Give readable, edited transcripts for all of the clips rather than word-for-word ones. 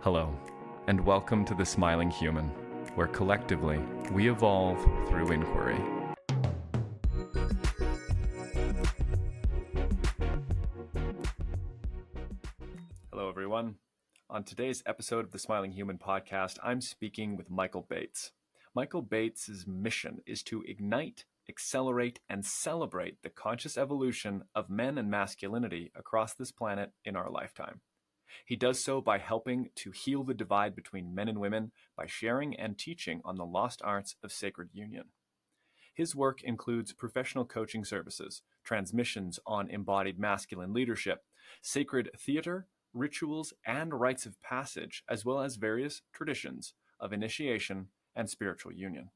Hello, and welcome to The Smiling Human, where collectively we evolve through inquiry. Hello, everyone. On today's episode of the Smiling Human podcast, I'm speaking with Mikaal Bates. Mikaal Bates' mission is to ignite, accelerate, and celebrate the conscious evolution of men and masculinity across this planet in our lifetime. He does so by helping to heal the divide between men and women by sharing and teaching on the lost arts of sacred union. His work includes professional coaching services, transmissions on embodied masculine leadership, sacred theater, rituals, and rites of passage, as well as various traditions of initiation and spiritual union.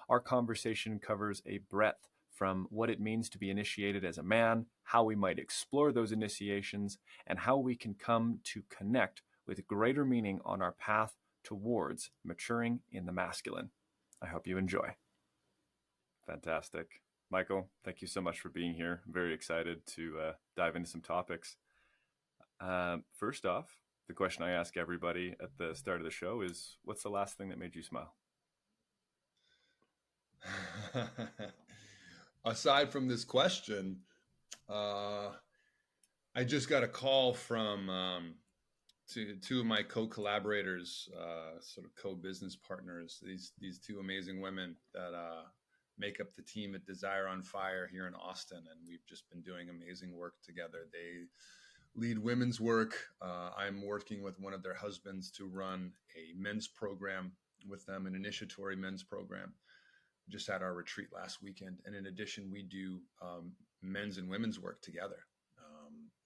Our conversation covers a breadth from what it means to be initiated as a man, how we might explore those initiations, and how we can come to connect with greater meaning on our path towards maturing in the masculine. I hope you enjoy. Fantastic. Mikaal, thank you so much for being here. I'm very excited to dive into some topics. First off, the question I ask everybody at the start of the show is, what's the last thing that made you smile? Aside from this question, I just got a call from two of my co-collaborators, sort of co-business partners. These two amazing women that make up the team at Desire on Fire here in Austin, and we've just been doing amazing work together. They lead women's work. I'm working with one of their husbands to run a men's program with them, an initiatory men's program. Just had our retreat last weekend. And in addition, we do men's and women's work together.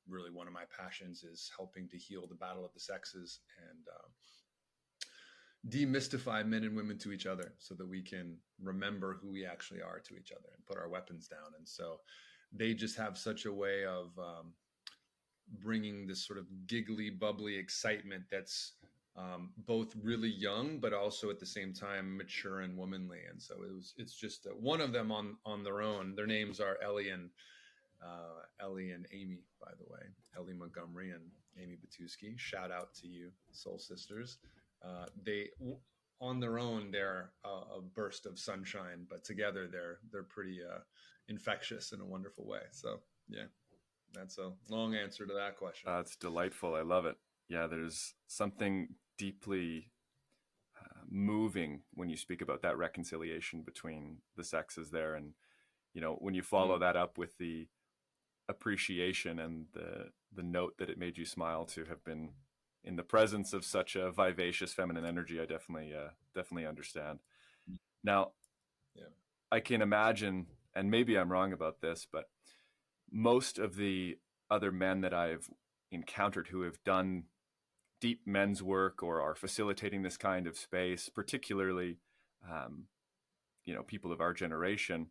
Really, one of my passions is helping to heal the battle of the sexes and demystify men and women to each other so that we can remember who we actually are to each other and put our weapons down. And so they just have such a way of bringing this sort of giggly, bubbly excitement that's both really young, but also at the same time mature and womanly. And so it's just one of them on their own. Their names are Ellie and Amy, by the way, Ellie Montgomery and Amy Batuski. Shout out to you, soul sisters. They on their own, they're a burst of sunshine, but together they're pretty infectious in a wonderful way. So yeah, that's a long answer to that question. It's delightful. I love it. Yeah, there's something deeply moving when you speak about that reconciliation between the sexes there. And, you know, when you follow that up with the appreciation and the note that it made you smile to have been in the presence of such a vivacious feminine energy, I definitely understand. Now, I can imagine, and maybe I'm wrong about this, but most of the other men that I've encountered who have done deep men's work or are facilitating this kind of space, particularly, people of our generation,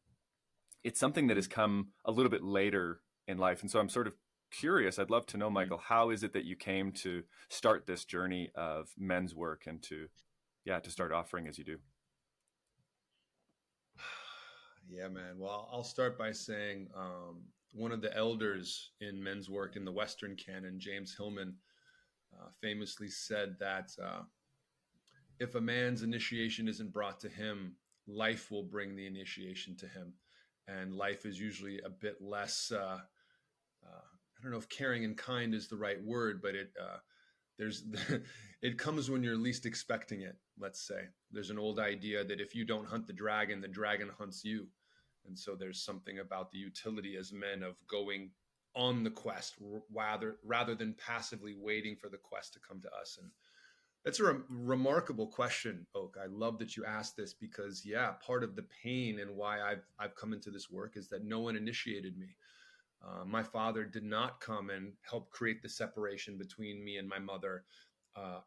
it's something that has come a little bit later in life. And so I'm sort of curious, I'd love to know, Mikaal, how is it that you came to start this journey of men's work and to start offering as you do? Yeah, man. Well, I'll start by saying one of the elders in men's work in the Western canon, James Hillman, famously said that if a man's initiation isn't brought to him, life will bring the initiation to him. And life is usually a bit less, I don't know if caring and kind is the right word, but it comes when you're least expecting it, let's say. There's an old idea that if you don't hunt the dragon hunts you. And so there's something about the utility as men of going on the quest rather than passively waiting for the quest to come to us. And that's a remarkable question, Oak. I love that you asked this because, part of the pain and why I've come into this work is that no one initiated me. My father did not come and help create the separation between me and my mother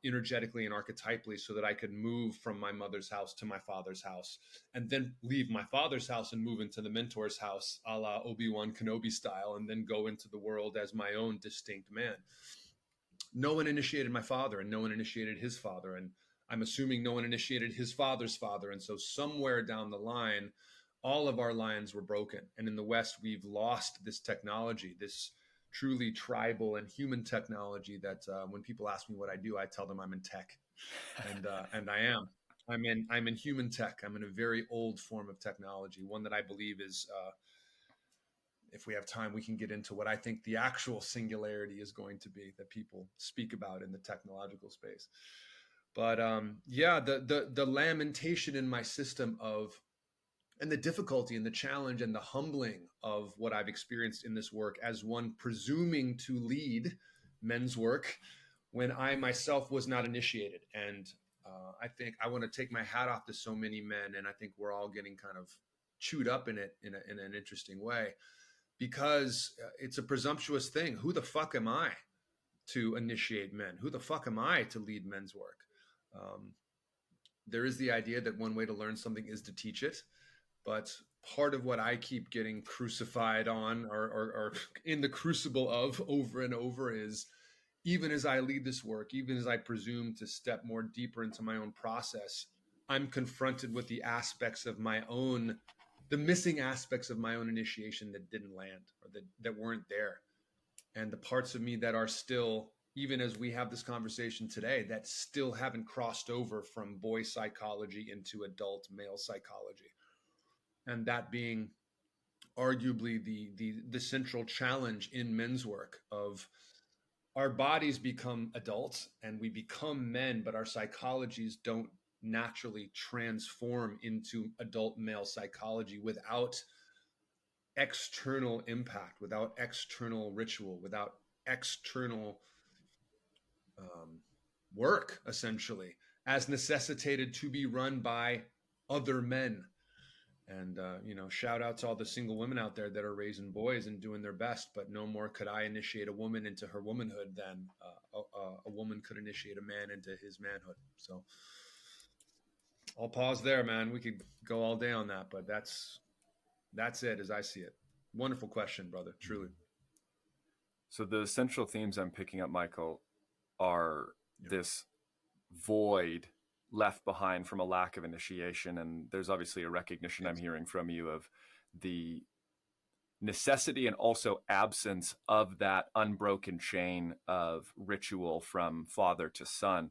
energetically and archetypally so that I could move from my mother's house to my father's house and then leave my father's house and move into the mentor's house, a la Obi-Wan Kenobi style, and then go into the world as my own distinct man. No one initiated my father and no one initiated his father. And I'm assuming no one initiated his father's father. And so somewhere down the line, all of our lines were broken. And in the West, we've lost this technology, this truly tribal and human technology that when people ask me what I do, I tell them I'm in tech, and I am. I'm in human tech. I'm in a very old form of technology, one that I believe is, if we have time, we can get into what I think the actual singularity is going to be that people speak about in the technological space. But yeah, the lamentation in my system of, and the difficulty and the challenge and the humbling of what I've experienced in this work as one presuming to lead men's work when I myself was not initiated. And I think I want to take my hat off to so many men, and I think we're all getting kind of chewed up in it in an interesting way, because it's a presumptuous thing. Who the fuck am I to initiate men? Who the fuck am I to lead men's work? Um, there is the idea that one way to learn something is to teach it. But part of what I keep getting crucified on, or in the crucible of over and over, is even as I lead this work, even as I presume to step more deeper into my own process, I'm confronted with the aspects of my own, the missing aspects of my own initiation that didn't land, or that weren't there. And the parts of me that are still, even as we have this conversation today, that still haven't crossed over from boy psychology into adult male psychology. And that being arguably the central challenge in men's work of, our bodies become adults and we become men, but our psychologies don't naturally transform into adult male psychology without external impact, without external ritual, without external work, essentially, as necessitated to be run by other men. And, shout out to all the single women out there that are raising boys and doing their best. But no more could I initiate a woman into her womanhood than a woman could initiate a man into his manhood. So I'll pause there, man. We could go all day on that, but that's it as I see it. Wonderful question, brother. Truly. So the central themes I'm picking up, Michael, are this void left behind from a lack of initiation. And there's obviously a recognition I'm hearing from you of the necessity and also absence of that unbroken chain of ritual from father to son.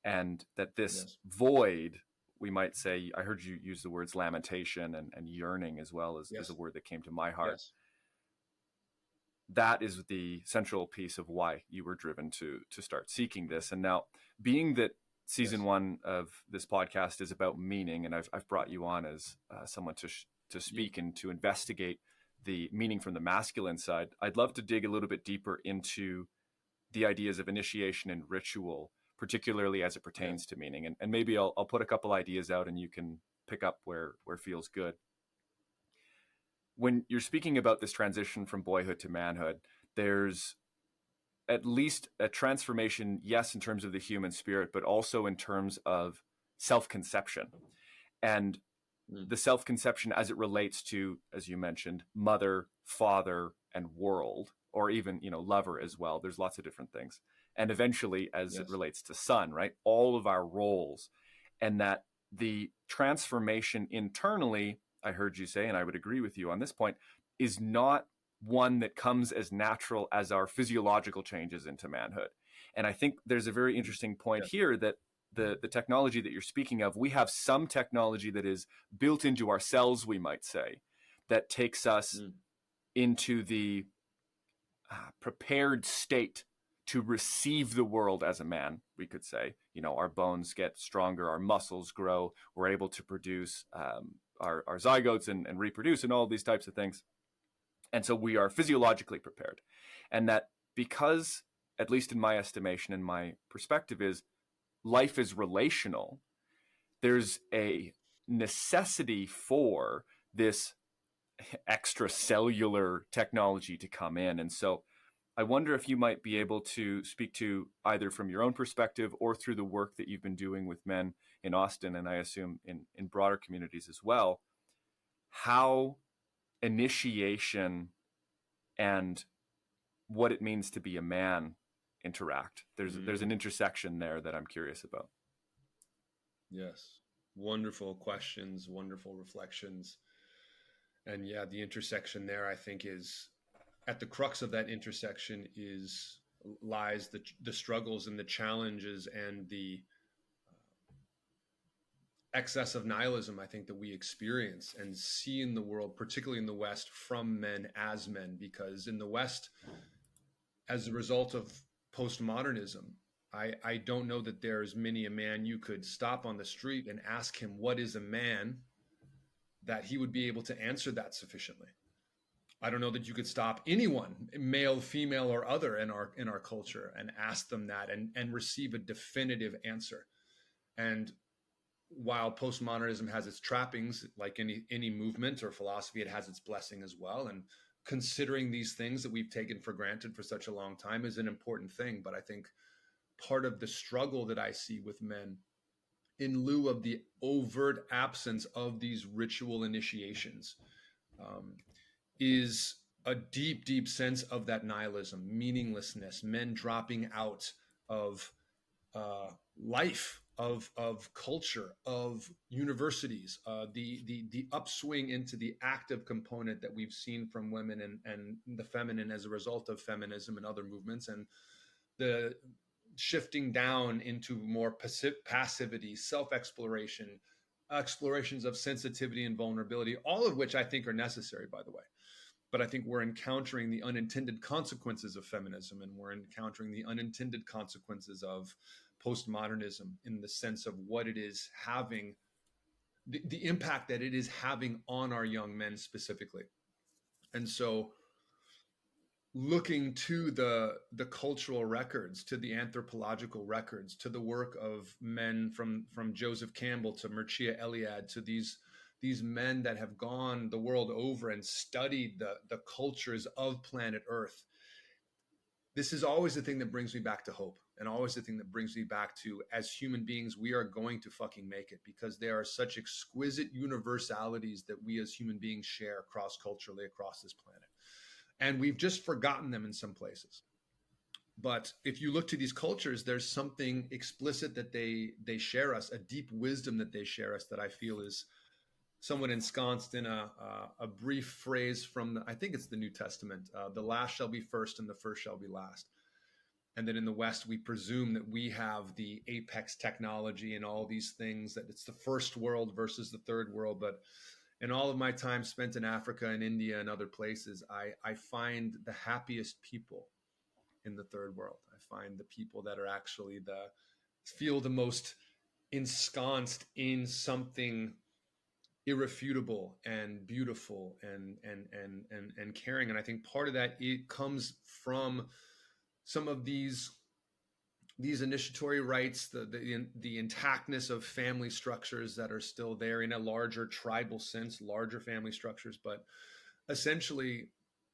And that this void, we might say, I heard you use the words lamentation and yearning as well as is a word that came to my heart. That is the central piece of why you were driven to start seeking this. And now, being that season one of this podcast is about meaning, and I've brought you on as someone to speak and to investigate the meaning from the masculine side, I'd love to dig a little bit deeper into the ideas of initiation and ritual, particularly as it pertains to meaning. And maybe I'll put a couple ideas out and you can pick up where feels good. When you're speaking about this transition from boyhood to manhood, there's at least a transformation, yes, in terms of the human spirit, but also in terms of self-conception. And the self-conception as it relates to, as you mentioned, mother, father, and world, or even, lover as well. There's lots of different things. And eventually, as it relates to son, right? All of our roles. And that the transformation internally, I heard you say, and I would agree with you on this point, is not one that comes as natural as our physiological changes into manhood. And I think there's a very interesting point here that the technology that you're speaking of, we have some technology that is built into our cells, we might say, that takes us into the prepared state to receive the world as a man, we could say. Our bones get stronger, our muscles grow, we're able to produce our zygotes and reproduce and all these types of things. And so we are physiologically prepared. And that because, at least in my estimation and my perspective, is life is relational, there's a necessity for this extracellular technology to come in. And so I wonder if you might be able to speak to, either from your own perspective or through the work that you've been doing with men in Austin, and I assume in broader communities as well, how initiation and what it means to be a man interact. There's an intersection there that I'm curious about. Yes. Wonderful questions, wonderful reflections. And yeah, the intersection there, I think, is at the crux of that intersection lies the struggles and the challenges and the excess of nihilism, I think, that we experience and see in the world, particularly in the West, from men as men. Because in the West, as a result of postmodernism, I don't know that there's many a man you could stop on the street and ask him what is a man, that he would be able to answer that sufficiently. I don't know that you could stop anyone, male, female, or other in our culture, and ask them that and receive a definitive answer. And while postmodernism has its trappings, like any movement or philosophy, it has its blessing as well. And considering these things that we've taken for granted for such a long time is an important thing. But I think part of the struggle that I see with men, in lieu of the overt absence of these ritual initiations, is a deep, deep sense of that nihilism, meaninglessness, men dropping out of life, of culture, of universities, the upswing into the active component that we've seen from women and the feminine as a result of feminism and other movements, and the shifting down into more passivity, self-exploration, explorations of sensitivity and vulnerability, all of which I think are necessary, by the way. But I think we're encountering the unintended consequences of feminism, and we're encountering the unintended consequences of postmodernism in the sense of what it is having, the impact that it is having on our young men specifically. And so looking to the cultural records, to the anthropological records, to the work of men from Joseph Campbell to Mircea Eliade, to these men that have gone the world over and studied the cultures of planet Earth, this is always the thing that brings me back to hope, and always the thing that brings me back to, as human beings, we are going to fucking make it, because there are such exquisite universalities that we as human beings share cross-culturally across this planet. And we've just forgotten them in some places. But if you look to these cultures, there's something explicit that they share us, a deep wisdom that they share us, that I feel is somewhat ensconced in a brief phrase from, I think it's the New Testament, the last shall be first and the first shall be last. And then in the West, we presume that we have the apex technology and all these things, that it's the first world versus the third world. But in all of my time spent in Africa and India and other places, I find the happiest people in the third world. I find the people that are actually feel the most ensconced in something irrefutable and beautiful and caring. And I think part of that, it comes from some of these initiatory rites, the intactness of family structures that are still there in a larger tribal sense, larger family structures. But essentially,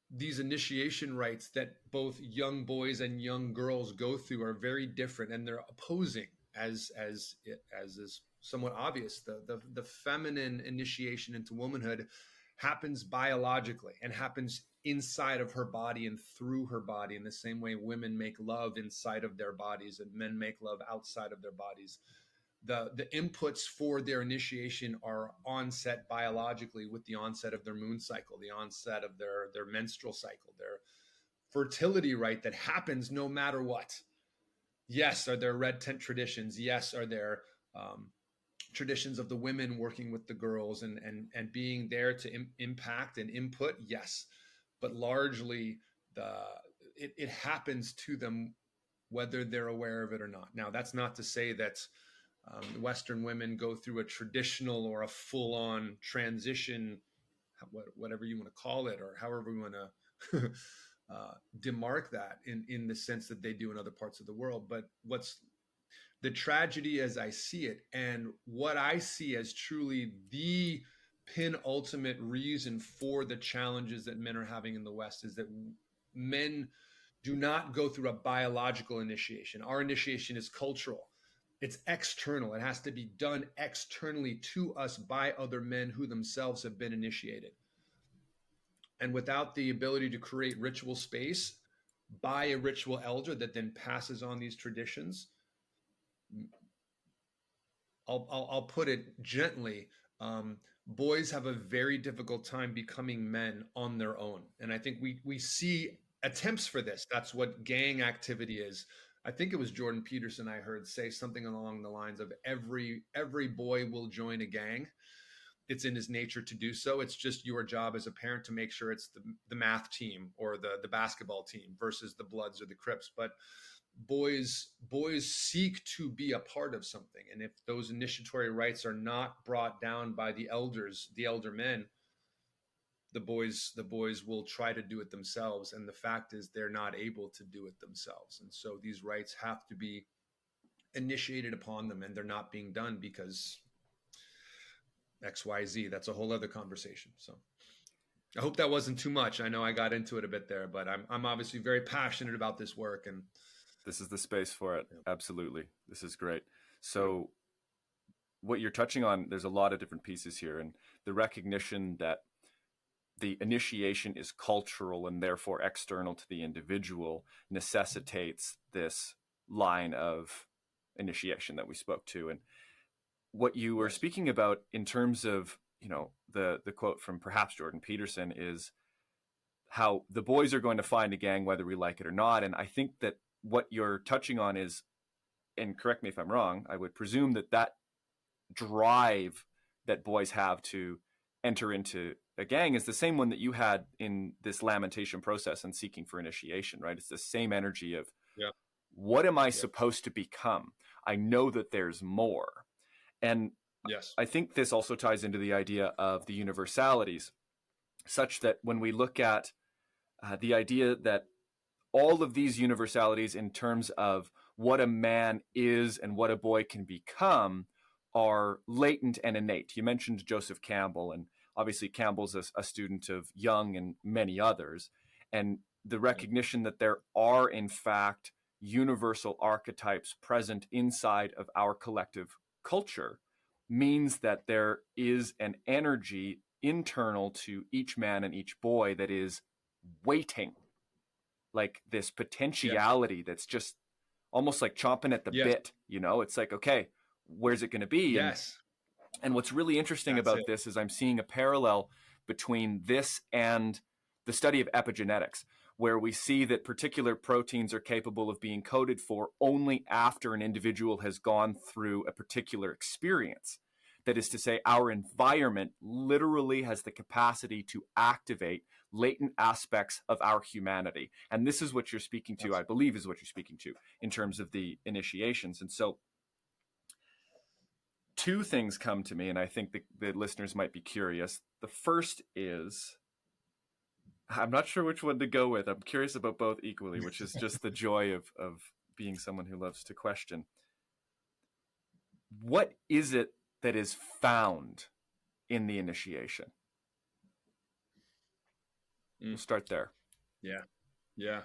these initiation rites that both young boys and young girls go through are very different, and they're opposing, as is somewhat obvious. The feminine initiation into womanhood happens biologically and happens inside of her body and through her body, in the same way women make love inside of their bodies and men make love outside of their bodies. The inputs for their initiation are onset biologically with the onset of their moon cycle, the onset of their menstrual cycle, their fertility rite that happens no matter what. Yes, are there red tent traditions? Yes, are there traditions of the women working with the girls and being there to impact and input? Yes, but largely it happens to them whether they're aware of it or not. Now, that's not to say that Western women go through a traditional or a full-on transition, whatever you want to call it, or however we want to demark that in the sense that they do in other parts of the world. But what's the tragedy as I see it, and what I see as truly the penultimate reason for the challenges that men are having in the West, is that men do not go through a biological initiation. Our initiation is cultural. It's external. It has to be done externally to us by other men who themselves have been initiated. And without the ability to create ritual space by a ritual elder that then passes on these traditions, I'll put it gently, boys have a very difficult time becoming men on their own. And I think we see attempts for this. That's what gang activity is. I think it was Jordan Peterson I heard say something along the lines of every boy will join a gang. It's in his nature to do so. It's just your job as a parent to make sure it's the math team or the basketball team versus the Bloods or the Crips. But boys seek to be a part of something, and if those initiatory rites are not brought down by the elders, the elder men, the boys will try to do it themselves, and the fact is they're not able to do it themselves. And so these rites have to be initiated upon them, and they're not being done because XYZ. That's a whole other conversation. So I hope that wasn't too much. I know I got into it a bit there, but I'm obviously very passionate about this work, and this is the space for it. Yeah. Absolutely. This is great. So what you're touching on, there's a lot of different pieces here, and the recognition that the initiation is cultural and therefore external to the individual necessitates this line of initiation that we spoke to. And what you were speaking about in terms of, the quote from perhaps Jordan Peterson is how the boys are going to find a gang whether we like it or not. And I think that what you're touching on is, and correct me if I'm wrong, I would presume that drive that boys have to enter into a gang is the same one that you had in this lamentation process and seeking for initiation, right? It's the same energy of, what am I supposed to become? I know that there's more. And I think this also ties into the idea of the universalities, such that when we look at the idea that all of these universalities in terms of what a man is and what a boy can become are latent and innate. You mentioned Joseph Campbell, and obviously Campbell's a student of Jung and many others. And the recognition that there are, in fact, universal archetypes present inside of our collective culture means that there is an energy internal to each man and each boy that is waiting, like this potentiality that's just almost like chomping at the bit, it's like, okay, where's it going to be? And what's really interesting about this is I'm seeing a parallel between this and the study of epigenetics, where we see that particular proteins are capable of being coded for only after an individual has gone through a particular experience. That is to say, our environment literally has the capacity to activate latent aspects of our humanity. And this is what you're speaking to, I believe is what you're speaking to in terms of the initiations. And so two things come to me, and I think the listeners might be curious. The first is, I'm not sure which one to go with. I'm curious about both equally, which is just the joy of being someone who loves to question. What is it that is found in the initiation? We'll start there. Yeah.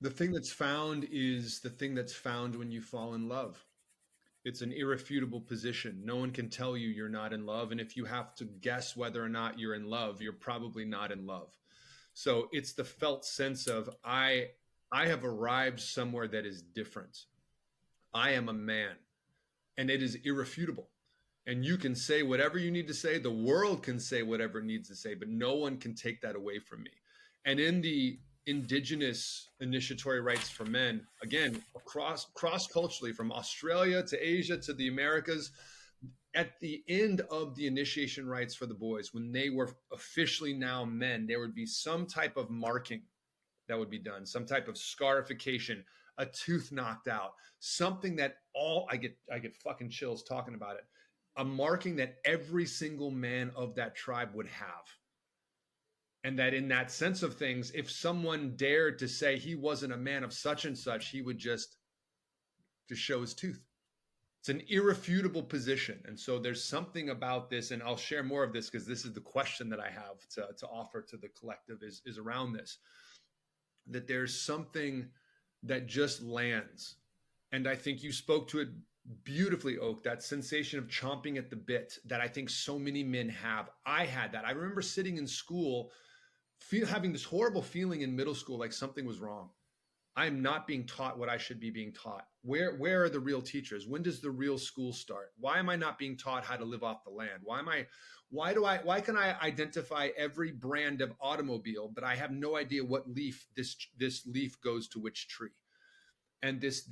The thing that's found is the thing that's found when you fall in love. It's an irrefutable position. No one can tell you you're not in love. And if you have to guess whether or not you're in love, you're probably not in love. So it's the felt sense of, I have arrived somewhere that is different. I am a man, and it is irrefutable. And you can say whatever you need to say. The world can say whatever it needs to say, but no one can take that away from me. And in the indigenous initiatory rites for men, again, cross-culturally, from Australia to Asia to the Americas, at the end of the initiation rites for the boys, when they were officially now men, there would be some type of marking that would be done, some type of scarification, a tooth knocked out, something that I get fucking chills talking about it. A marking that every single man of that tribe would have. And that in that sense of things, if someone dared to say he wasn't a man of such and such, he would just show his tooth. It's an irrefutable position. And so there's something about this, and I'll share more of this because this is the question that I have to offer to the collective is around this, that there's something that just lands. And I think you spoke to it beautifully, Oak, that sensation of chomping at the bit that I think so many men have. I had that. I remember sitting in school, having this horrible feeling in middle school, like something was wrong. I'm not being taught what I should be being taught. Where are the real teachers? When does the real school start? Why am I not being taught how to live off the land? Why can I identify every brand of automobile, but I have no idea what leaf this leaf goes to which tree? And this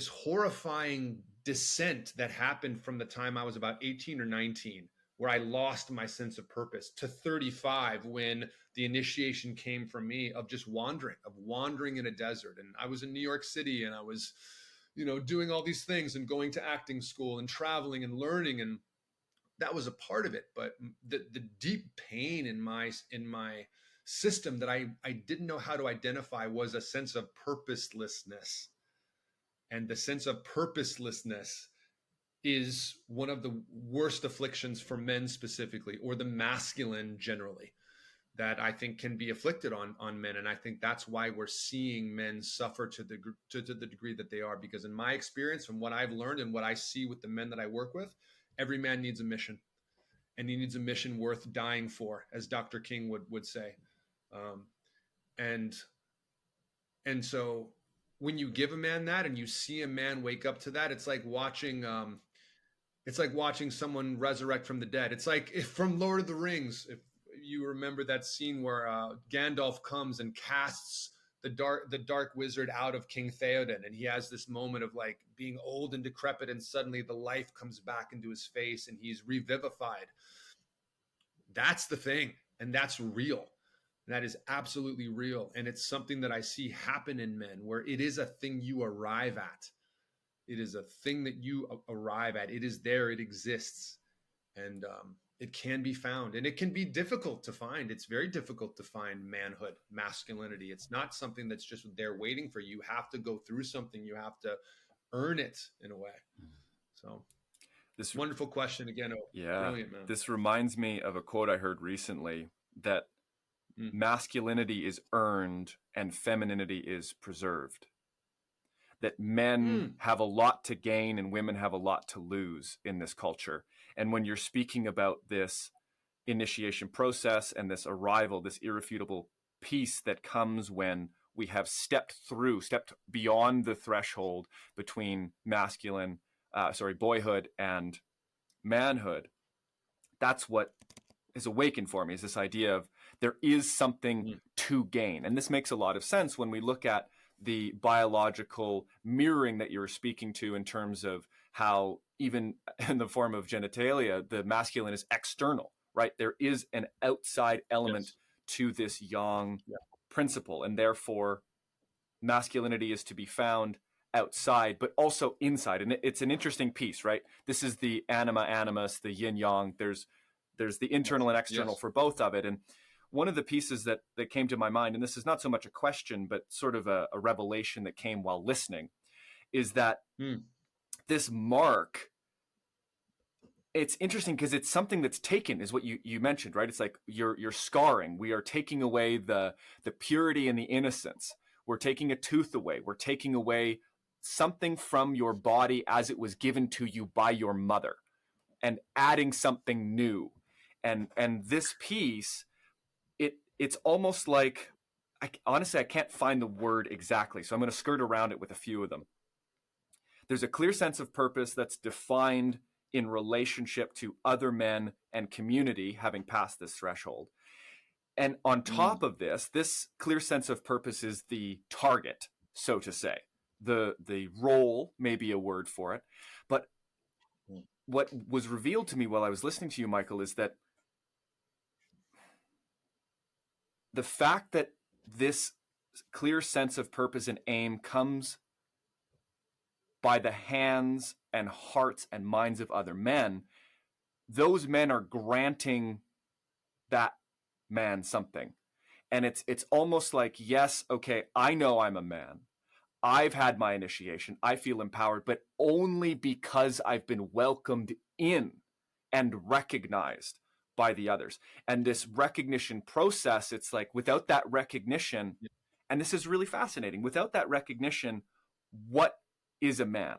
horrifying descent that happened from the time I was about 18 or 19, where I lost my sense of purpose, to 35, when the initiation came from me of just wandering in a desert. And I was in New York City, and I was, doing all these things and going to acting school and traveling and learning. And that was a part of it. But the deep pain in my system that I didn't know how to identify was a sense of purposelessness. And the sense of purposelessness is one of the worst afflictions for men specifically, or the masculine generally, that I think can be afflicted on men. And I think that's why we're seeing men suffer to the degree that they are. Because in my experience, from what I've learned and what I see with the men that I work with, every man needs a mission, and he needs a mission worth dying for, as Dr. King would say. And so when you give a man that, and you see a man wake up to that, it's like watching someone resurrect from the dead. It's like if from Lord of the Rings, if you remember that scene where Gandalf comes and casts the dark wizard out of King Theoden, and he has this moment of like being old and decrepit, and suddenly the life comes back into his face and he's revivified. That's the thing, and that's real. That is absolutely real. And it's something that I see happen in men, where it is a thing you arrive at. It is a thing that you arrive at. It is there. It exists. And it can be found. And it can be difficult to find. It's very difficult to find manhood, masculinity. It's not something that's just there waiting for you. You have to go through something. You have to earn it in a way. So this wonderful question again. Yeah. Brilliant, man. This reminds me of a quote I heard recently, that masculinity is earned and femininity is preserved. That men have a lot to gain and women have a lot to lose in this culture. And when you're speaking about this initiation process and this arrival, this irrefutable peace that comes when we have stepped beyond the threshold between boyhood and manhood, that's what has awakened for me, is this idea of there is something to gain. And this makes a lot of sense when we look at the biological mirroring that you're speaking to, in terms of how even in the form of genitalia, the masculine is external, right? There is an outside element to this yang principle, and therefore masculinity is to be found outside, but also inside. And it's an interesting piece, right? This is the anima animus, the yin yang. There's the internal and external for both of it. And one of the pieces that came to my mind, and this is not so much a question, but sort of a revelation that came while listening, is that this mark, it's interesting because it's something that's taken, is what you mentioned, right? It's like you're scarring. We are taking away the purity and the innocence. We're taking a tooth away. We're taking away something from your body as it was given to you by your mother, and adding something new. And this piece, it's almost like, honestly, I can't find the word exactly, so I'm going to skirt around it with a few of them. There's a clear sense of purpose that's defined in relationship to other men and community having passed this threshold. And on top of this clear sense of purpose is the target, so to say. The role may be a word for it. But what was revealed to me while I was listening to you, Michael, is that the fact that this clear sense of purpose and aim comes by the hands and hearts and minds of other men, those men are granting that man something. And it's almost like, yes, okay, I know I'm a man. I've had my initiation. I feel empowered, but only because I've been welcomed in and recognized by the others. And this recognition process, it's like, without that recognition, and this is really fascinating, without that recognition, what is a man?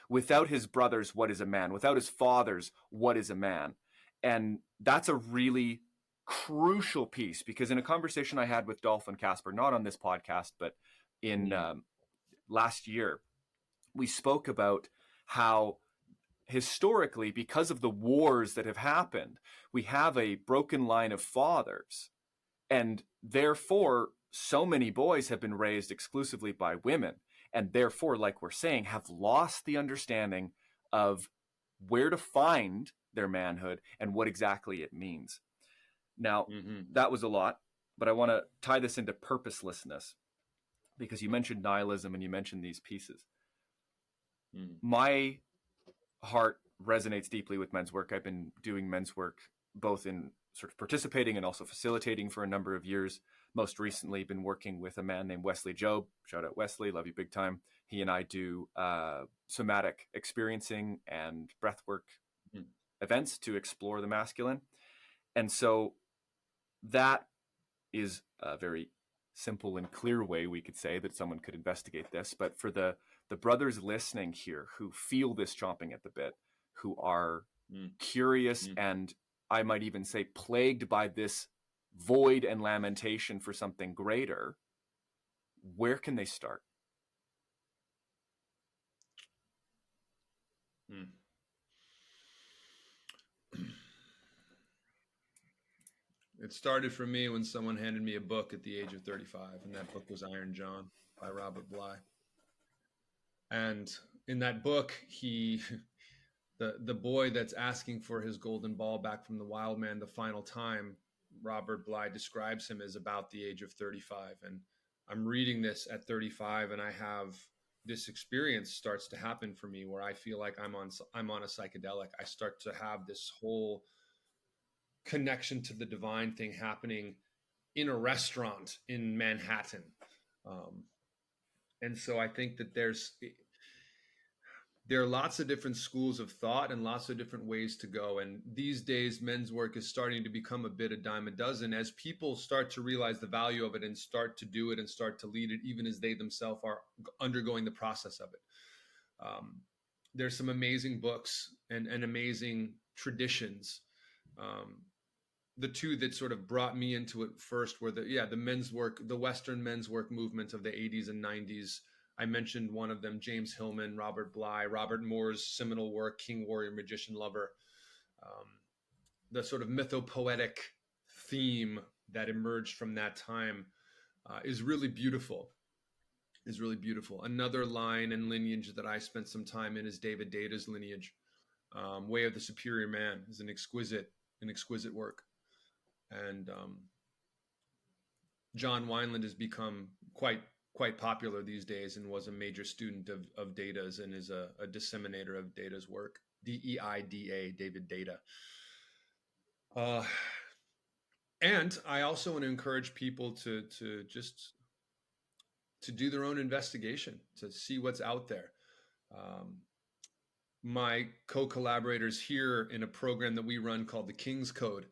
Without his brothers, what is a man? Without his fathers, what is a man? And that's a really crucial piece, because in a conversation I had with Dolph and Casper, not on this podcast, but in last year, we spoke about how historically, because of the wars that have happened, we have a broken line of fathers. And therefore, so many boys have been raised exclusively by women. And therefore, like we're saying, have lost the understanding of where to find their manhood and what exactly it means. Now, that was a lot, but I want to tie this into purposelessness, because you mentioned nihilism and you mentioned these pieces. My heart resonates deeply with men's work. I've been doing men's work both in sort of participating and also facilitating for a number of years. Most recently, been working with a man named Wesley Job. Shout out Wesley, love you big time. He and I do somatic experiencing and breathwork events to explore the masculine. And so that is a very simple and clear way we could say that someone could investigate this. But for the brothers listening here who feel this chomping at the bit, who are curious and I might even say plagued by this void and lamentation for something greater, where can they start? It started for me when someone handed me a book at the age of 35, and that book was Iron John by Robert Bly. And in that book, the boy that's asking for his golden ball back from the wild man the final time, Robert Bly describes him as about the age of 35. And I'm reading this at 35, and I have this experience starts to happen for me where I feel like I'm on a psychedelic. I start to have this whole connection to the divine thing happening in a restaurant in Manhattan. And so I think that there are lots of different schools of thought and lots of different ways to go. And these days, men's work is starting to become a bit a dime a dozen as people start to realize the value of it and start to do it and start to lead it, even as they themselves are undergoing the process of it. There's some amazing books and amazing traditions. The two that sort of brought me into it first were the men's work, the Western men's work movement of the 80s and 90s. I mentioned one of them, James Hillman, Robert Bly, Robert Moore's seminal work, King, Warrior, Magician, Lover. The sort of mythopoetic theme that emerged from that time is really beautiful. Another line and lineage that I spent some time in is David Data's lineage. Way of the Superior Man is an exquisite work. And John Wineland has become quite popular these days and was a major student of Data's and is a disseminator of Data's work. DEIDA, David Data. And I also want to encourage people to do their own investigation, to see what's out there. My co-collaborators here in a program that we run called the King's Code,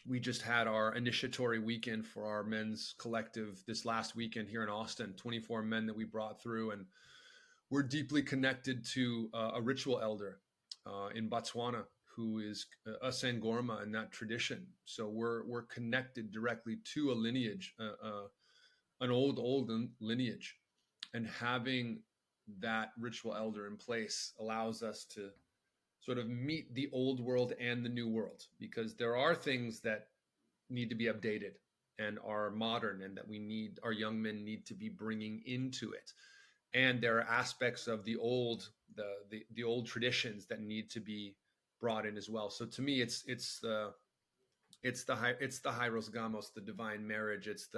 we just had our initiatory weekend for our men's collective this last weekend here in Austin, 24 men that we brought through. And we're deeply connected to a ritual elder in Botswana who is a Sangorma in that tradition. So we're connected directly to a lineage, an old lineage. And having that ritual elder in place allows us to sort of meet the old world and the new world, because there are things that need to be updated and are modern and that our young men need to be bringing into it. And there are aspects of the old traditions that need to be brought in as well. So to me, it's the Hieros Gamos, the divine marriage. It's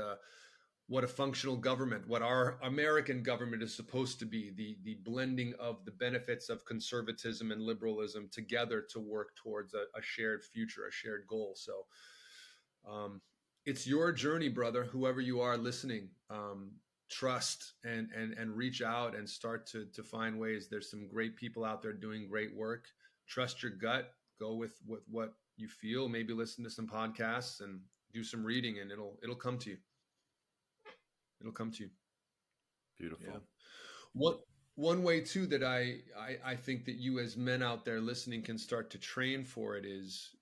what a functional government, what our American government is supposed to be, the blending of the benefits of conservatism and liberalism together to work towards a shared future, a shared goal. So it's your journey, brother, whoever you are listening. Trust and reach out and start to find ways. There's some great people out there doing great work. Trust your gut. Go with what you feel. Maybe listen to some podcasts and do some reading, and it'll come to you. It'll come to you. Beautiful. Yeah. one way too that I think that you as men out there listening can start to train for it is,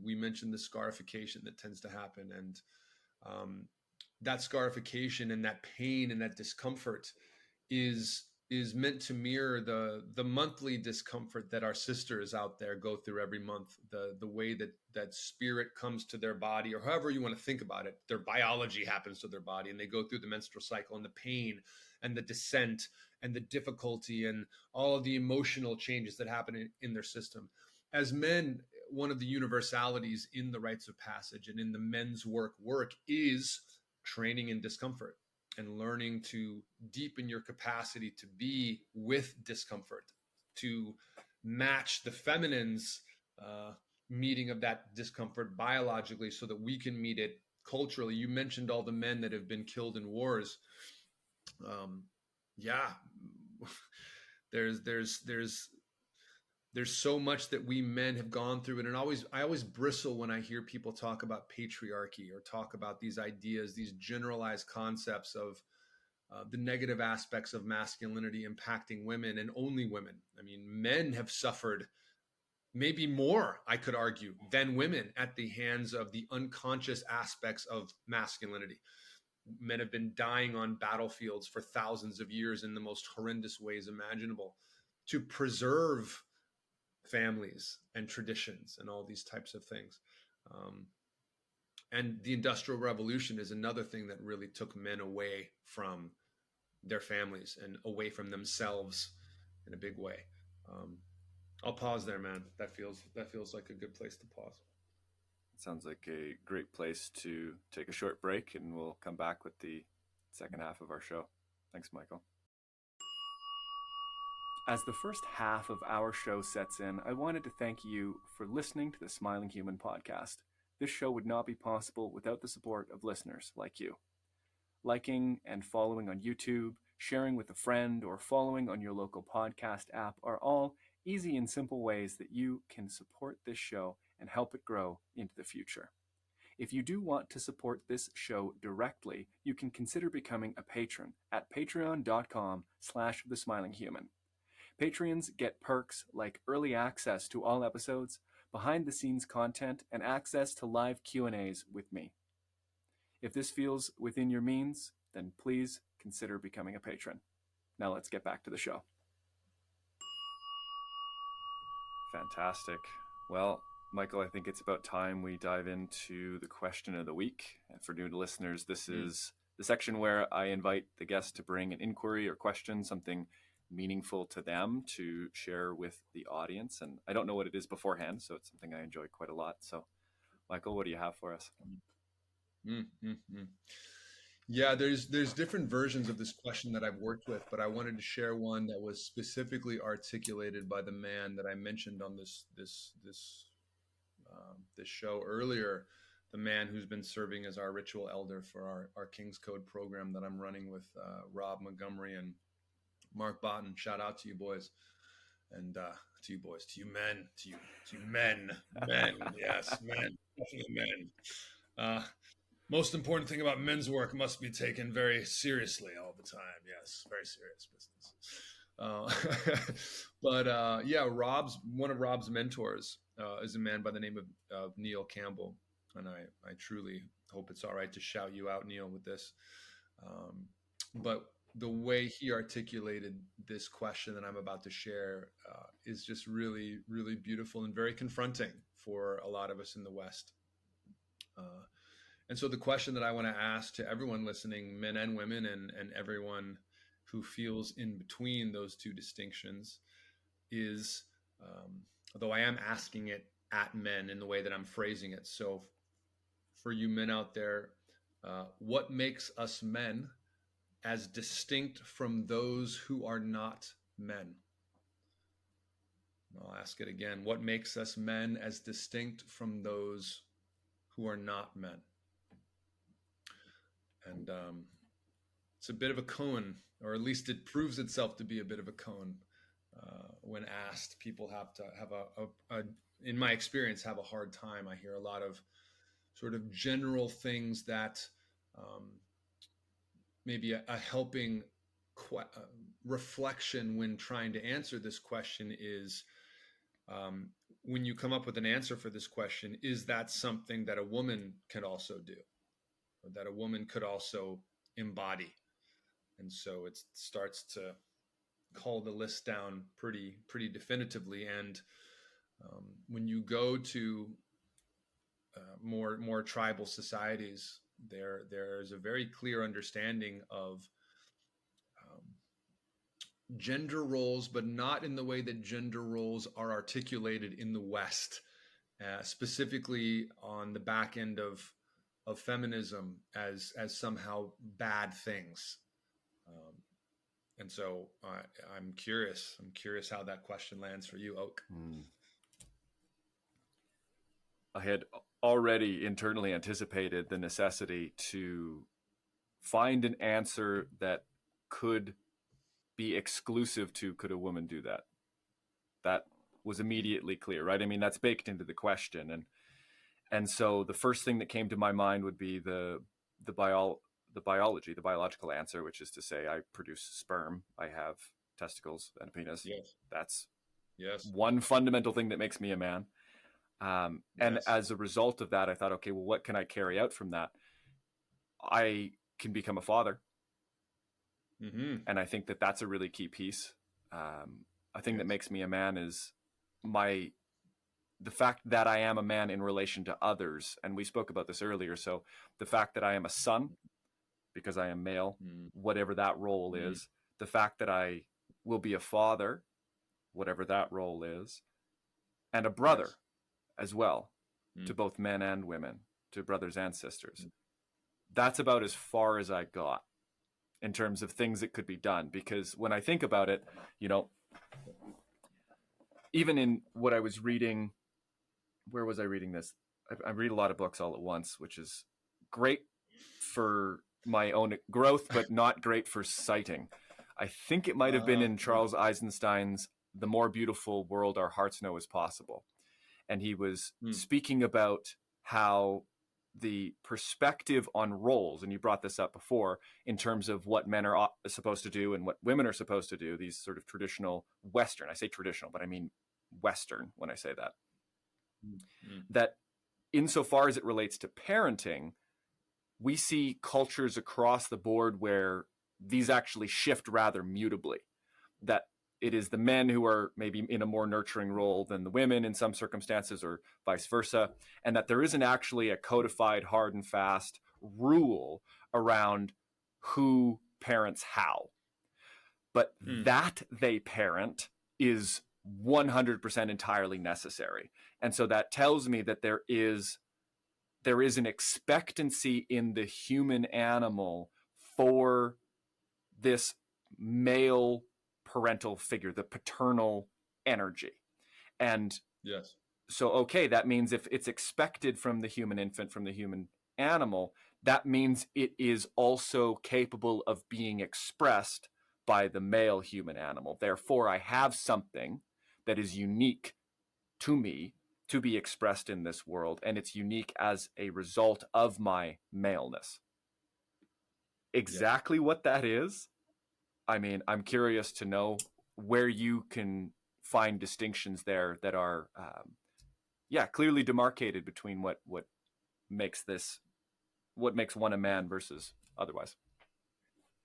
we mentioned the scarification that tends to happen, and um, that scarification and that pain and that discomfort is meant to mirror the monthly discomfort that our sisters out there go through every month, the way that spirit comes to their body, or however you want to think about it, their biology happens to their body, and they go through the menstrual cycle and the pain and the descent and the difficulty and all of the emotional changes that happen in their system. As men, one of the universalities in the rites of passage and in the men's work is training in discomfort and learning to deepen your capacity to be with discomfort, to match the feminine's meeting of that discomfort biologically so that we can meet it culturally. You mentioned all the men that have been killed in wars. Yeah, there's so much that we men have gone through, and I always bristle when I hear people talk about patriarchy or talk about these ideas, these generalized concepts of the negative aspects of masculinity impacting women and only women. I mean, men have suffered maybe more, I could argue, than women at the hands of the unconscious aspects of masculinity. Men have been dying on battlefields for thousands of years in the most horrendous ways imaginable to preserve families and traditions and all these types of things. And the Industrial Revolution is another thing that really took men away from their families and away from themselves in a big way. I'll pause there, man. That feels like a good place to pause. It sounds like a great place to take a short break, and we'll come back with the second half of our show. Thanks, Michael. As the first half of our show sets in, I wanted to thank you for listening to the Smiling Human podcast. This show would not be possible without the support of listeners like you. Liking and following on YouTube, sharing with a friend, or following on your local podcast app are all easy and simple ways that you can support this show and help it grow into the future. If you do want to support this show directly, you can consider becoming a patron at patreon.com/thesmilinghuman. Patrons get perks like early access to all episodes, behind-the-scenes content, and access to live Q&As with me. If this feels within your means, then please consider becoming a patron. Now let's get back to the show. Fantastic. Well, Michael, I think it's about time we dive into the question of the week. And for new listeners, this is the section where I invite the guest to bring an inquiry or question, something meaningful to them to share with the audience. And I don't know what it is beforehand, so it's something I enjoy quite a lot. So, Michael, what do you have for us? Yeah, there's different versions of this question that I've worked with, but I wanted to share one that was specifically articulated by the man that I mentioned on this show earlier, the man who's been serving as our ritual elder for our King's Code program that I'm running with Rob Montgomery and Mark Botten. Shout out to you boys, and to you boys, to you men, to you men, yes, men, definitely men. Most important thing about men's work must be taken very seriously all the time. Yes, very serious business. But yeah, one of Rob's mentors is a man by the name of Neil Campbell, and I truly hope it's all right to shout you out, Neil, with this. But the way he articulated this question that I'm about to share is just really, really beautiful and very confronting for a lot of us in the West. And so the question that I want to ask to everyone listening, men and women, and everyone who feels in between those two distinctions is, although I am asking it at men in the way that I'm phrasing it. So for you men out there, what makes us men as distinct from those who are not men? I'll ask it again. What makes us men as distinct from those who are not men? And it's a bit of a cone, or at least it proves itself to be a bit of a cone when asked. People have to have in my experience, have a hard time. I hear a lot of sort of general things that maybe a helping reflection when trying to answer this question is, when you come up with an answer for this question, is that something that a woman can also do, or that a woman could also embody? And so it starts to call the list down pretty definitively. And when you go to more tribal societies, there's a very clear understanding of gender roles, but not in the way that gender roles are articulated in the West, specifically on the back end of feminism as somehow bad things. And so I'm curious how that question lands for you, Oak. I had already internally anticipated the necessity to find an answer that could be exclusive to, could a woman do that? That was immediately clear, right? I mean, that's baked into the question. And so the first thing that came to my mind would be the biological answer, which is to say I produce sperm, I have testicles and a penis. Yes. That's yes. one fundamental thing that makes me a man. And as a result of that, I thought, okay, well, what can I carry out from that? I can become a father. Mm-hmm. And I think that that's a really key piece. A thing that makes me a man is the fact that I am a man in relation to others. And we spoke about this earlier. So the fact that I am a son, because I am male, whatever that role is, the fact that I will be a father, whatever that role is, and a brother as well, to both men and women, to brothers and sisters. That's about as far as I got in terms of things that could be done. Because when I think about it, you know, even in what I was reading, where was I reading this? I read a lot of books all at once, which is great for my own growth, but not great for citing. I think it might have been in Charles Eisenstein's The More Beautiful World Our Hearts Know Is Possible. And he was speaking about how the perspective on roles, and you brought this up before, in terms of what men are supposed to do and what women are supposed to do, these sort of traditional Western, I say traditional, but I mean Western when I say that, that insofar as it relates to parenting, we see cultures across the board where these actually shift rather mutably, that it is the men who are maybe in a more nurturing role than the women in some circumstances, or vice versa, and that there isn't actually a codified, hard and fast rule around who parents how. But that they parent is 100% entirely necessary. And so that tells me that there is an expectancy in the human animal for this male parental figure, the paternal energy. And so, okay, that means if it's expected from the human infant, from the human animal, that means it is also capable of being expressed by the male human animal. Therefore, I have something that is unique to me to be expressed in this world, and it's unique as a result of my maleness. Exactly what that is, I mean, I'm curious to know where you can find distinctions there that are, clearly demarcated between what makes one a man versus otherwise.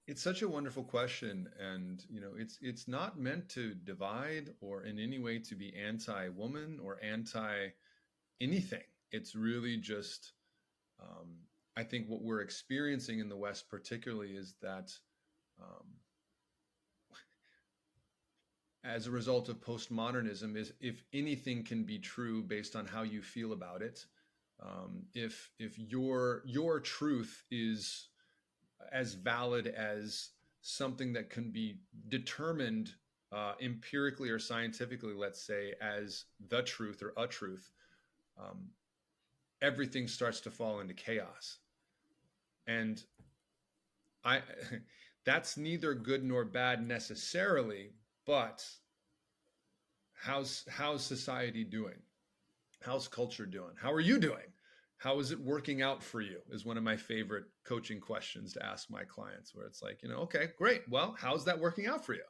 It's such a wonderful question, and you know, it's not meant to divide or in any way to be anti-woman or anti-anything. It's really just, I think what we're experiencing in the West particularly is that as a result of postmodernism, is if anything can be true based on how you feel about it, if your truth is as valid as something that can be determined empirically or scientifically, let's say, as the truth or a truth, everything starts to fall into chaos. And that's neither good nor bad necessarily, but how's society doing? How's culture doing? How are you doing? How is it working out for you? Is one of my favorite coaching questions to ask my clients, where it's like, okay, great. Well, how's that working out for you?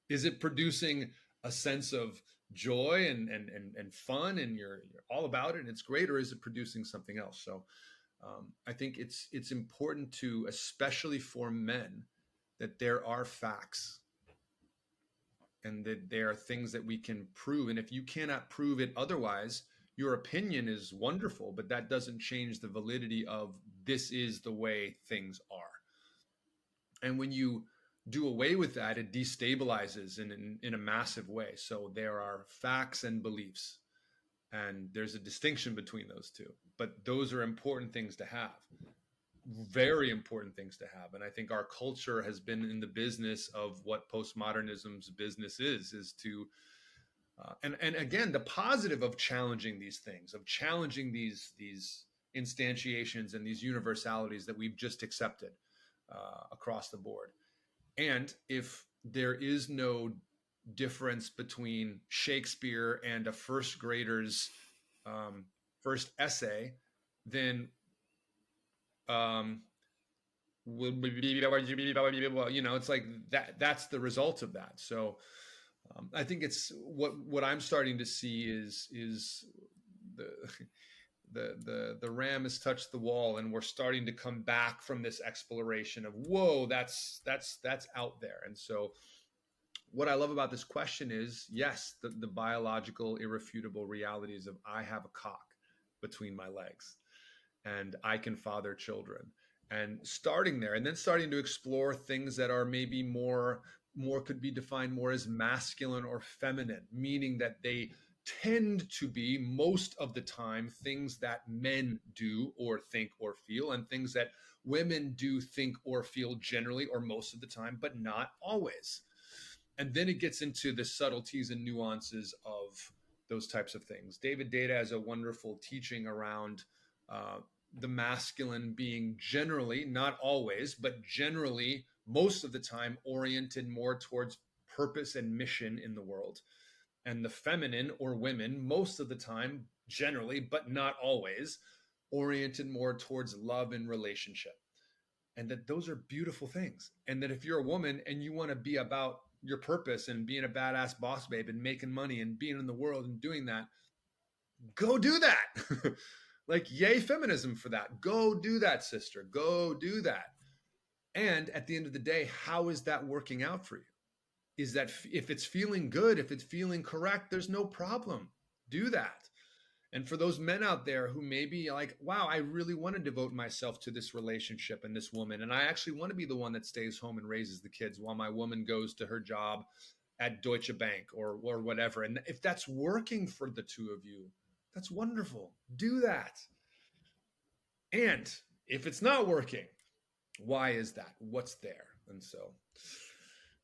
Is it producing a sense of joy and fun, and you're all about it and it's great, or is it producing something else? So I think it's important to, especially for men, that there are facts and that there are things that we can prove. And if you cannot prove it otherwise, your opinion is wonderful, but that doesn't change the validity of this is the way things are. And when you do away with that, it destabilizes in a massive way. So there are facts and beliefs, and there's a distinction between those two. But those are important things to have, very important things to have. And I think our culture has been in the business of what postmodernism's business is to, and again, the positive of challenging these things, of challenging these instantiations and these universalities that we've just accepted across the board. And if there is no difference between Shakespeare and a first grader's first essay, then it's like that's the result of that. So I think it's what I'm starting to see is the ram has touched the wall, and we're starting to come back from this exploration of, whoa, that's out there. And so what I love about this question is, yes, the biological irrefutable realities of I have a cock between my legs and I can father children, and starting there, and then starting to explore things that are maybe more could be defined more as masculine or feminine, meaning that they tend to be most of the time things that men do or think or feel, and things that women do think or feel generally or most of the time, but not always. And then it gets into the subtleties and nuances of those types of things. David Deida has a wonderful teaching around the masculine being generally, not always, but generally most of the time oriented more towards purpose and mission in the world. And the feminine, or women, most of the time, generally, but not always, oriented more towards love and relationship. And that those are beautiful things. And that if you're a woman and you want to be about your purpose and being a badass boss babe and making money and being in the world and doing that, go do that. Like, yay, feminism for that. Go do that, sister. Go do that. And at the end of the day, how is that working out for you? Is that if it's feeling good, if it's feeling correct, there's no problem. Do that. And for those men out there who may be like, wow, I really want to devote myself to this relationship and this woman, and I actually want to be the one that stays home and raises the kids while my woman goes to her job at Deutsche Bank or whatever. And if that's working for the two of you, that's wonderful. Do that. And if it's not working, why is that? What's there? And so,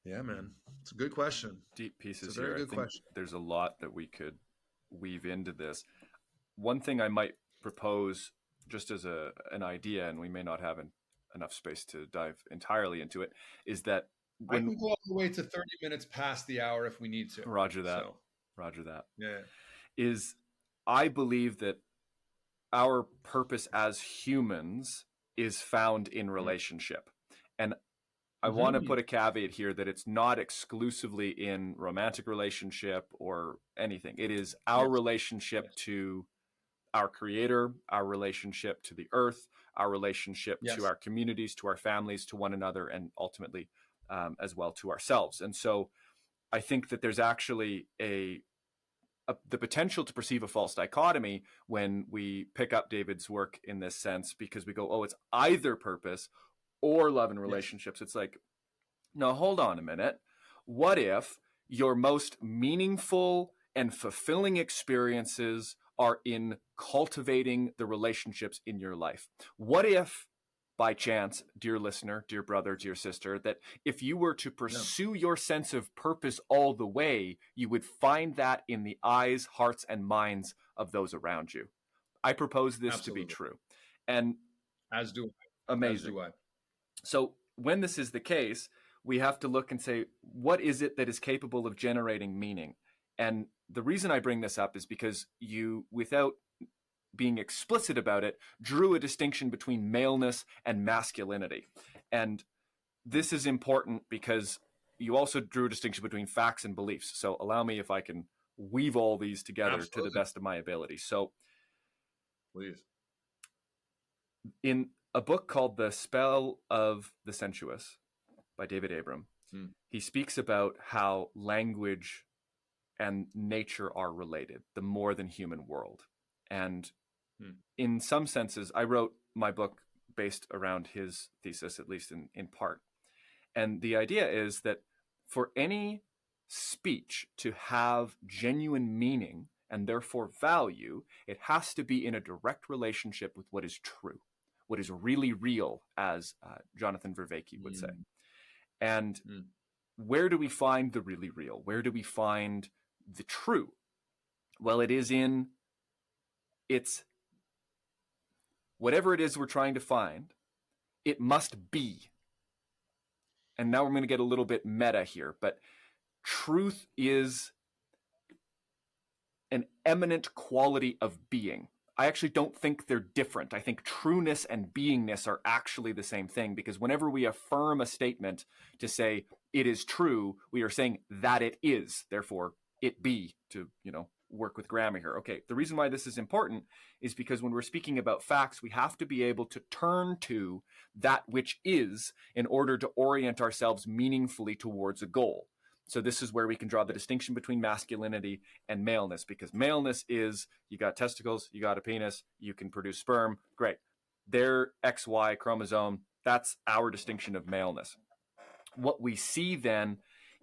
yeah, man, it's a good question. Deep pieces it's a very here. Good I think question. There's a lot that we could weave into this. One thing I might propose just as an idea, and we may not have enough space to dive entirely into it, is that I can go all the way to 30 minutes past the hour if we need to. Roger that. So, Roger that. Yeah. Is I believe that our purpose as humans is found in relationship. And I want to put a caveat here that it's not exclusively in romantic relationship or anything. It is our relationship to our creator, our relationship to the earth, our relationship to our communities, to our families, to one another, and ultimately as well to ourselves. And so I think that there's actually the potential to perceive a false dichotomy when we pick up David's work in this sense, because we go, oh, it's either purpose or love and relationships. It's like, no, hold on a minute. What if your most meaningful and fulfilling experiences are in cultivating the relationships in your life? What if, by chance, dear listener, dear brother, dear sister, that if you were to pursue your sense of purpose all the way, you would find that in the eyes, hearts, and minds of those around you? I propose this to be true. And as do I. Amazing. As do I. So when this is the case, we have to look and say, what is it that is capable of generating meaning? And the reason I bring this up is because you, without being explicit about it, drew a distinction between maleness and masculinity. And this is important because you also drew a distinction between facts and beliefs. So allow me, if I can weave all these together Absolutely. to the best of my ability. So Please. in a book called The Spell of the Sensuous by David Abram, he speaks about how language and nature are related, the more than human world. And in some senses, I wrote my book based around his thesis, at least in part. And the idea is that for any speech to have genuine meaning and therefore value, it has to be in a direct relationship with what is true, what is really real, as Jonathan Vervaeke would say. And where do we find the really real? Where do we find the true? Well, it is in its whatever it is we're trying to find, it must be. And now we're going to get a little bit meta here, but truth is an eminent quality of being. I actually don't think they're different. I think trueness and beingness are actually the same thing, because whenever we affirm a statement to say it is true, we are saying that it is, therefore it be, to, work with grammar here. Okay, the reason why this is important is because when we're speaking about facts, we have to be able to turn to that which is in order to orient ourselves meaningfully towards a goal. So this is where we can draw the distinction between masculinity and maleness, because maleness is, you got testicles, you got a penis, you can produce sperm, great. They're XY chromosome, that's our distinction of maleness. What we see then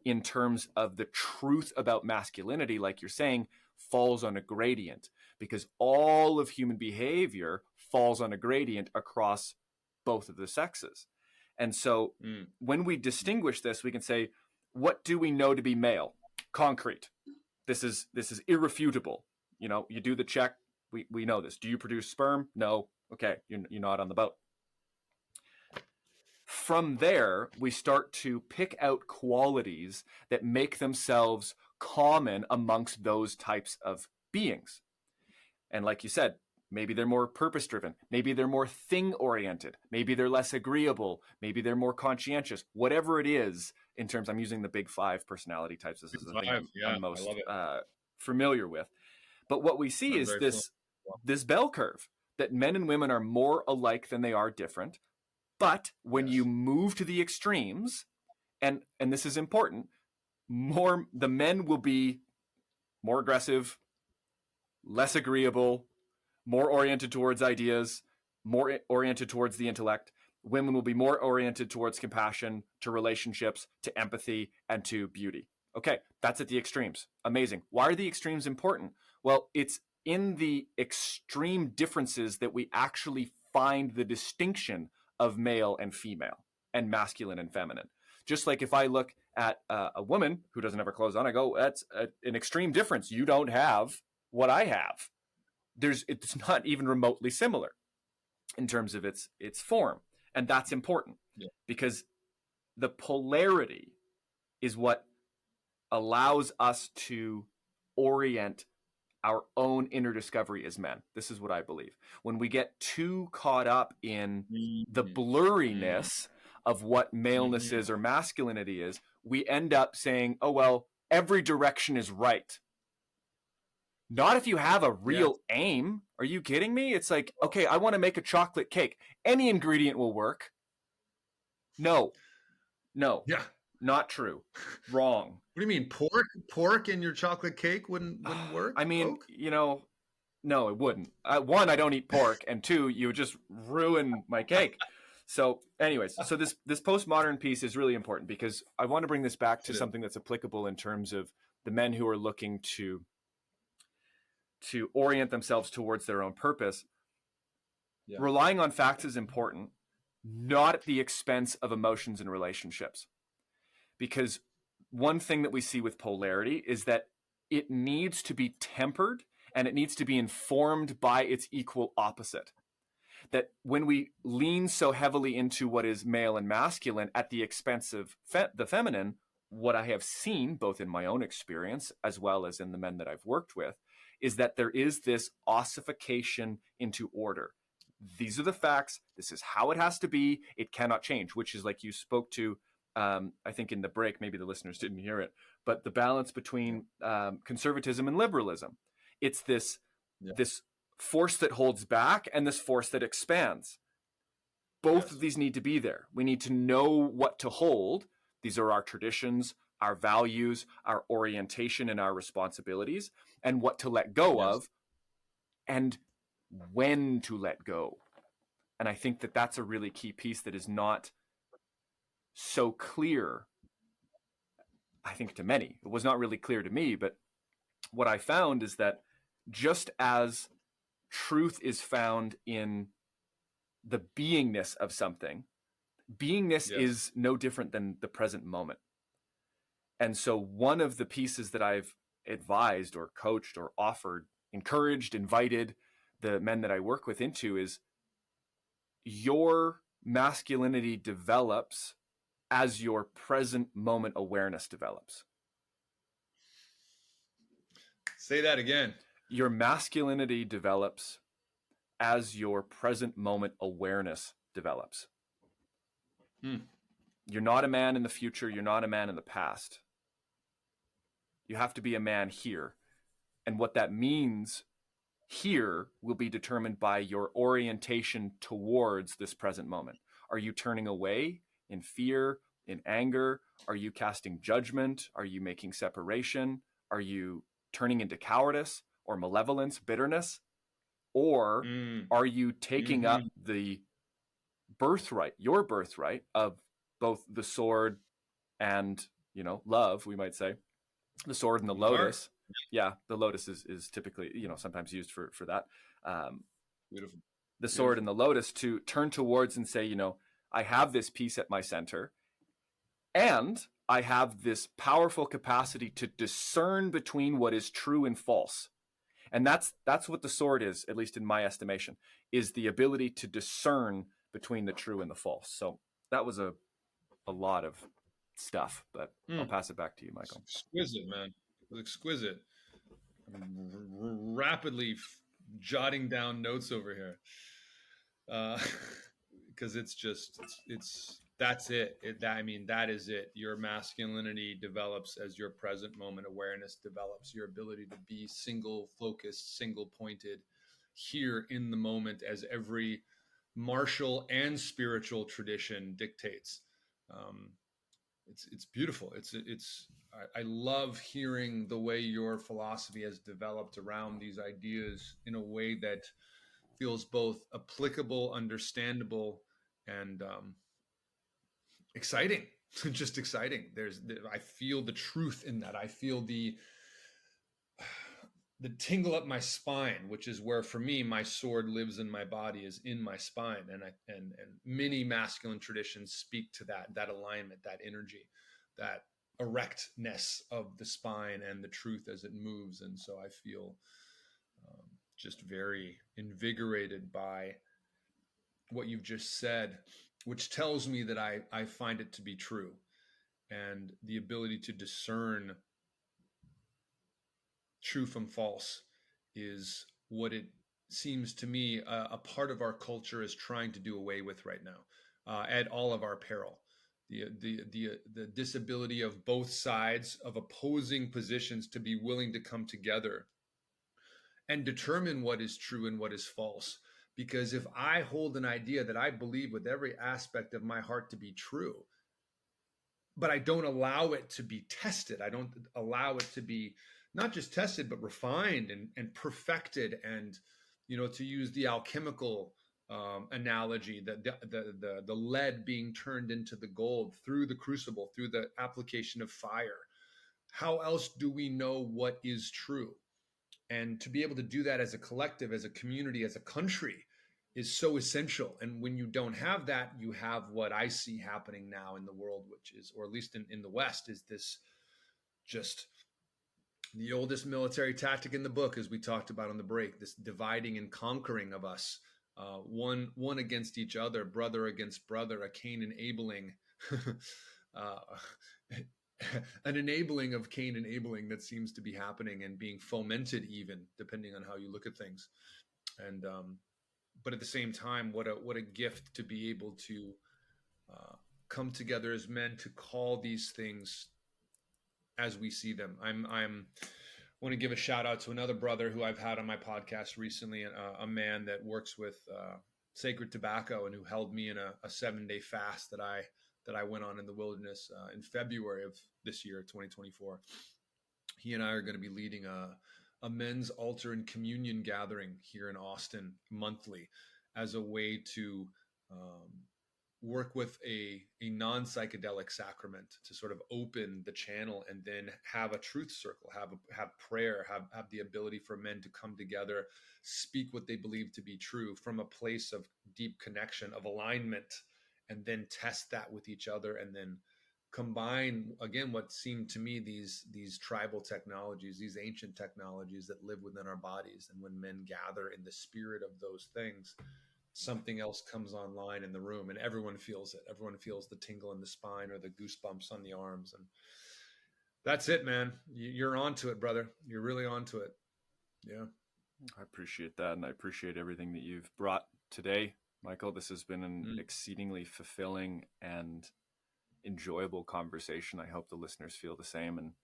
in terms of the truth about masculinity, like you're saying, falls on a gradient, because all of human behavior falls on a gradient across both of the sexes. And so when we distinguish this, we can say, what do we know to be male? Concrete. This is irrefutable. You do the check. We know this. Do you produce sperm? No. Okay, you're not on the boat. From there, we start to pick out qualities that make themselves common amongst those types of beings. And like you said, maybe they're more purpose-driven. Maybe they're more thing-oriented. Maybe they're less agreeable. Maybe they're more conscientious. Whatever it is, in terms, I'm using the big 5 personality types. This is the thing I'm most familiar with. But what we see is this bell curve, that men and women are more alike than they are different. But when you move to the extremes, and this is important, the men will be more aggressive, less agreeable, more oriented towards ideas, more oriented towards the intellect. Women will be more oriented towards compassion, to relationships, to empathy, and to beauty. Okay, that's at the extremes. Amazing. Why are the extremes important? Well, it's in the extreme differences that we actually find the distinction of male and female, and masculine and feminine. Just like if I look at a woman who doesn't have her clothes on, I go, that's an extreme difference. You don't have what I have. It's not even remotely similar in terms of its form. And that's important because the polarity is what allows us to orient our inner inner discovery as men. This is what I believe. When we get too caught up in the blurriness of what maleness is or masculinity is, we end up saying, oh, well, every direction is right. Not if you have a real aim. Are you kidding me? It's like, okay, I want to make a chocolate cake. Any ingredient will work. No. Yeah. Not true. Wrong. What do you mean? Pork in your chocolate cake wouldn't work? I mean, no, it wouldn't. One, I don't eat pork, and two, you would just ruin my cake. So anyways, so this postmodern piece is really important, because I want to bring this back to something that's applicable in terms of the men who are looking to orient themselves towards their own purpose. Yeah. Relying on facts is important, not at the expense of emotions and relationships. Because one thing that we see with polarity is that it needs to be tempered and it needs to be informed by its equal opposite. That when we lean so heavily into what is male and masculine at the expense of the feminine, what I have seen, both in my own experience as well as in the men that I've worked with, is that there is this ossification into order. These are the facts. This is how it has to be. It cannot change, which is like you spoke to, I think in the break, maybe the listeners didn't hear it, but the balance between conservatism and liberalism. It's this force that holds back and this force that expands. Both of these need to be there. We need to know what to hold. These are our traditions, our values, our orientation, and our responsibilities, and what to let go of, and when to let go. And I think that that's a really key piece that is not so clear, I think, to many. It was not really clear to me, but what I found is that just as truth is found in the beingness of something, beingness is no different than the present moment. And so one of the pieces that I've advised or coached or offered, encouraged, invited the men that I work with into is your masculinity develops as your present moment awareness develops. Say that again. Your masculinity develops as your present moment awareness develops. You're not a man in the future. You're not a man in the past. You have to be a man here. And what that means here will be determined by your orientation towards this present moment. Are you turning away in fear, in anger? Are you casting judgment? Are you making separation? Are you turning into cowardice or malevolence, bitterness? Or are you taking up the birthright, your birthright of both the sword and, love, we might say, the sword and the lotus. Yeah, the lotus is typically, sometimes used for that. Beautiful. The sword and the lotus, to turn towards and say, I have this peace at my center, and I have this powerful capacity to discern between what is true and false. And that's what the sword is, at least in my estimation, is the ability to discern between the true and the false. So that was a lot of stuff, but I'll pass it back to you, Michael. Exquisite, man. It was exquisite. I'm rapidly jotting down notes over here. Because that's it. That is it. Your masculinity develops as your present moment awareness develops. Your ability to be single focused, single pointed here in the moment, as every martial and spiritual tradition dictates. It's beautiful. I love hearing the way your philosophy has developed around these ideas in a way that feels both applicable, understandable, and exciting. Just exciting. I feel the truth in that. I feel the tingle up my spine, which is where, for me, my sword lives in my body, is in my spine. And many masculine traditions speak to that alignment, that energy, that erectness of the spine and the truth as it moves. And so I feel just very invigorated by what you've just said, which tells me that I find it to be true. And the ability to discern true from false is what it seems to me a part of our culture is trying to do away with right now, at all of our peril. The disability of both sides of opposing positions to be willing to come together and determine what is true and what is false. Because if I hold an idea that I believe with every aspect of my heart to be true, but I don't allow it to be tested, I don't allow it to be not just tested, but refined and perfected, and to use the alchemical analogy, the lead being turned into the gold through the crucible, through the application of fire. How else do we know what is true? And to be able to do that as a collective, as a community, as a country, is so essential. And when you don't have that, you have what I see happening now in the world, which is, or at least in the West, is this just the oldest military tactic in the book, as we talked about on the break, this dividing and conquering of us, one against each other, brother against brother, a Cain and Abeling, an enabling of Cain enabling that seems to be happening and being fomented, even depending on how you look at things. And but at the same time, what a gift to be able to uh, come together as men to call these things as we see them. I'm want to give a shout out to another brother who I've had on my podcast recently, a man that works with sacred tobacco and who held me in a 7-day fast that I went on in the wilderness in February of this year, 2024. He and I are going to be leading a men's altar and communion gathering here in Austin monthly as a way to work with a non-psychedelic sacrament to sort of open the channel and then have a truth circle, have prayer, have the ability for men to come together, speak what they believe to be true from a place of deep connection, of alignment, and then test that with each other, and then combine again what seemed to me these tribal technologies, these ancient technologies that live within our bodies. And when men gather in the spirit of those things, something else comes online in the room and everyone feels it. Everyone feels the tingle in the spine or the goosebumps on the arms. And that's it, man. You're onto it, brother. You're really onto it. Yeah. I appreciate that. And I appreciate everything that you've brought today, Michael. This has been an exceedingly fulfilling and enjoyable conversation. I hope the listeners feel the same. And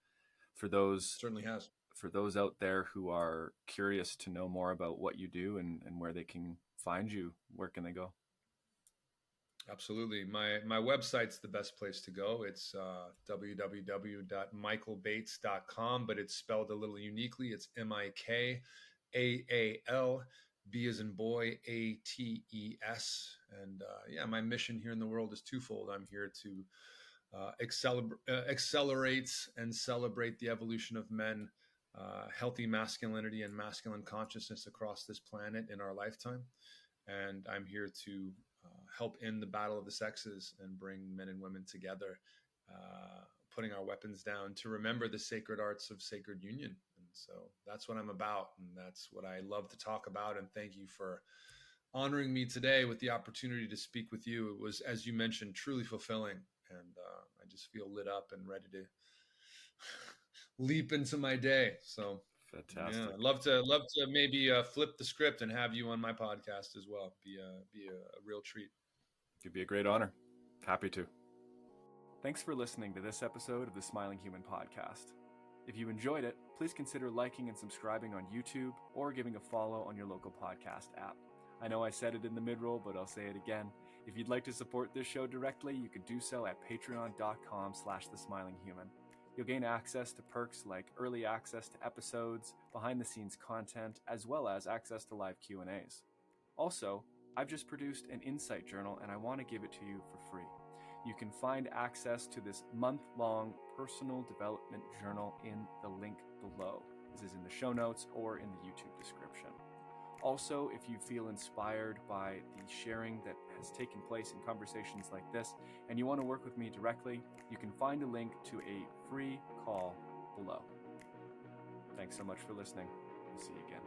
for those certainly has. For those out there who are curious to know more about what you do and where they can find you, where can they go? Absolutely. My website's the best place to go. It's www.mikaalbates.com, but it's spelled a little uniquely. It's Mikaal, B as in boy, ATES. And yeah, my mission here in the world is twofold. I'm here to accelerate and celebrate the evolution of men, healthy masculinity and masculine consciousness across this planet in our lifetime. And I'm here to help end the battle of the sexes and bring men and women together, putting our weapons down to remember the sacred arts of sacred union. And so that's what I'm about. And that's what I love to talk about. And thank you for honoring me today with the opportunity to speak with you. It was, as you mentioned, truly fulfilling. And I just feel lit up and ready to leap into my day. So fantastic. Yeah, I'd love to maybe flip the script and have you on my podcast as well. Be a real treat. It'd be a great honor. Happy to. Thanks for listening to this episode of the Smiling Human podcast. If you enjoyed it, please consider liking and subscribing on YouTube or giving a follow on your local podcast app. I know I said it in the mid-roll, but I'll say it again. If you'd like to support this show directly, you can do so at patreon.com/thesmilinghuman. You'll gain access to perks like early access to episodes, behind-the-scenes content, as well as access to live Q&As. Also, I've just produced an insight journal and I want to give it to you for free. You can find access to this month-long personal development journal in the link below. This is in the show notes or in the YouTube description. Also, if you feel inspired by the sharing that has taken place in conversations like this, and you want to work with me directly, you can find a link to a free call below. Thanks so much for listening. We'll see you again.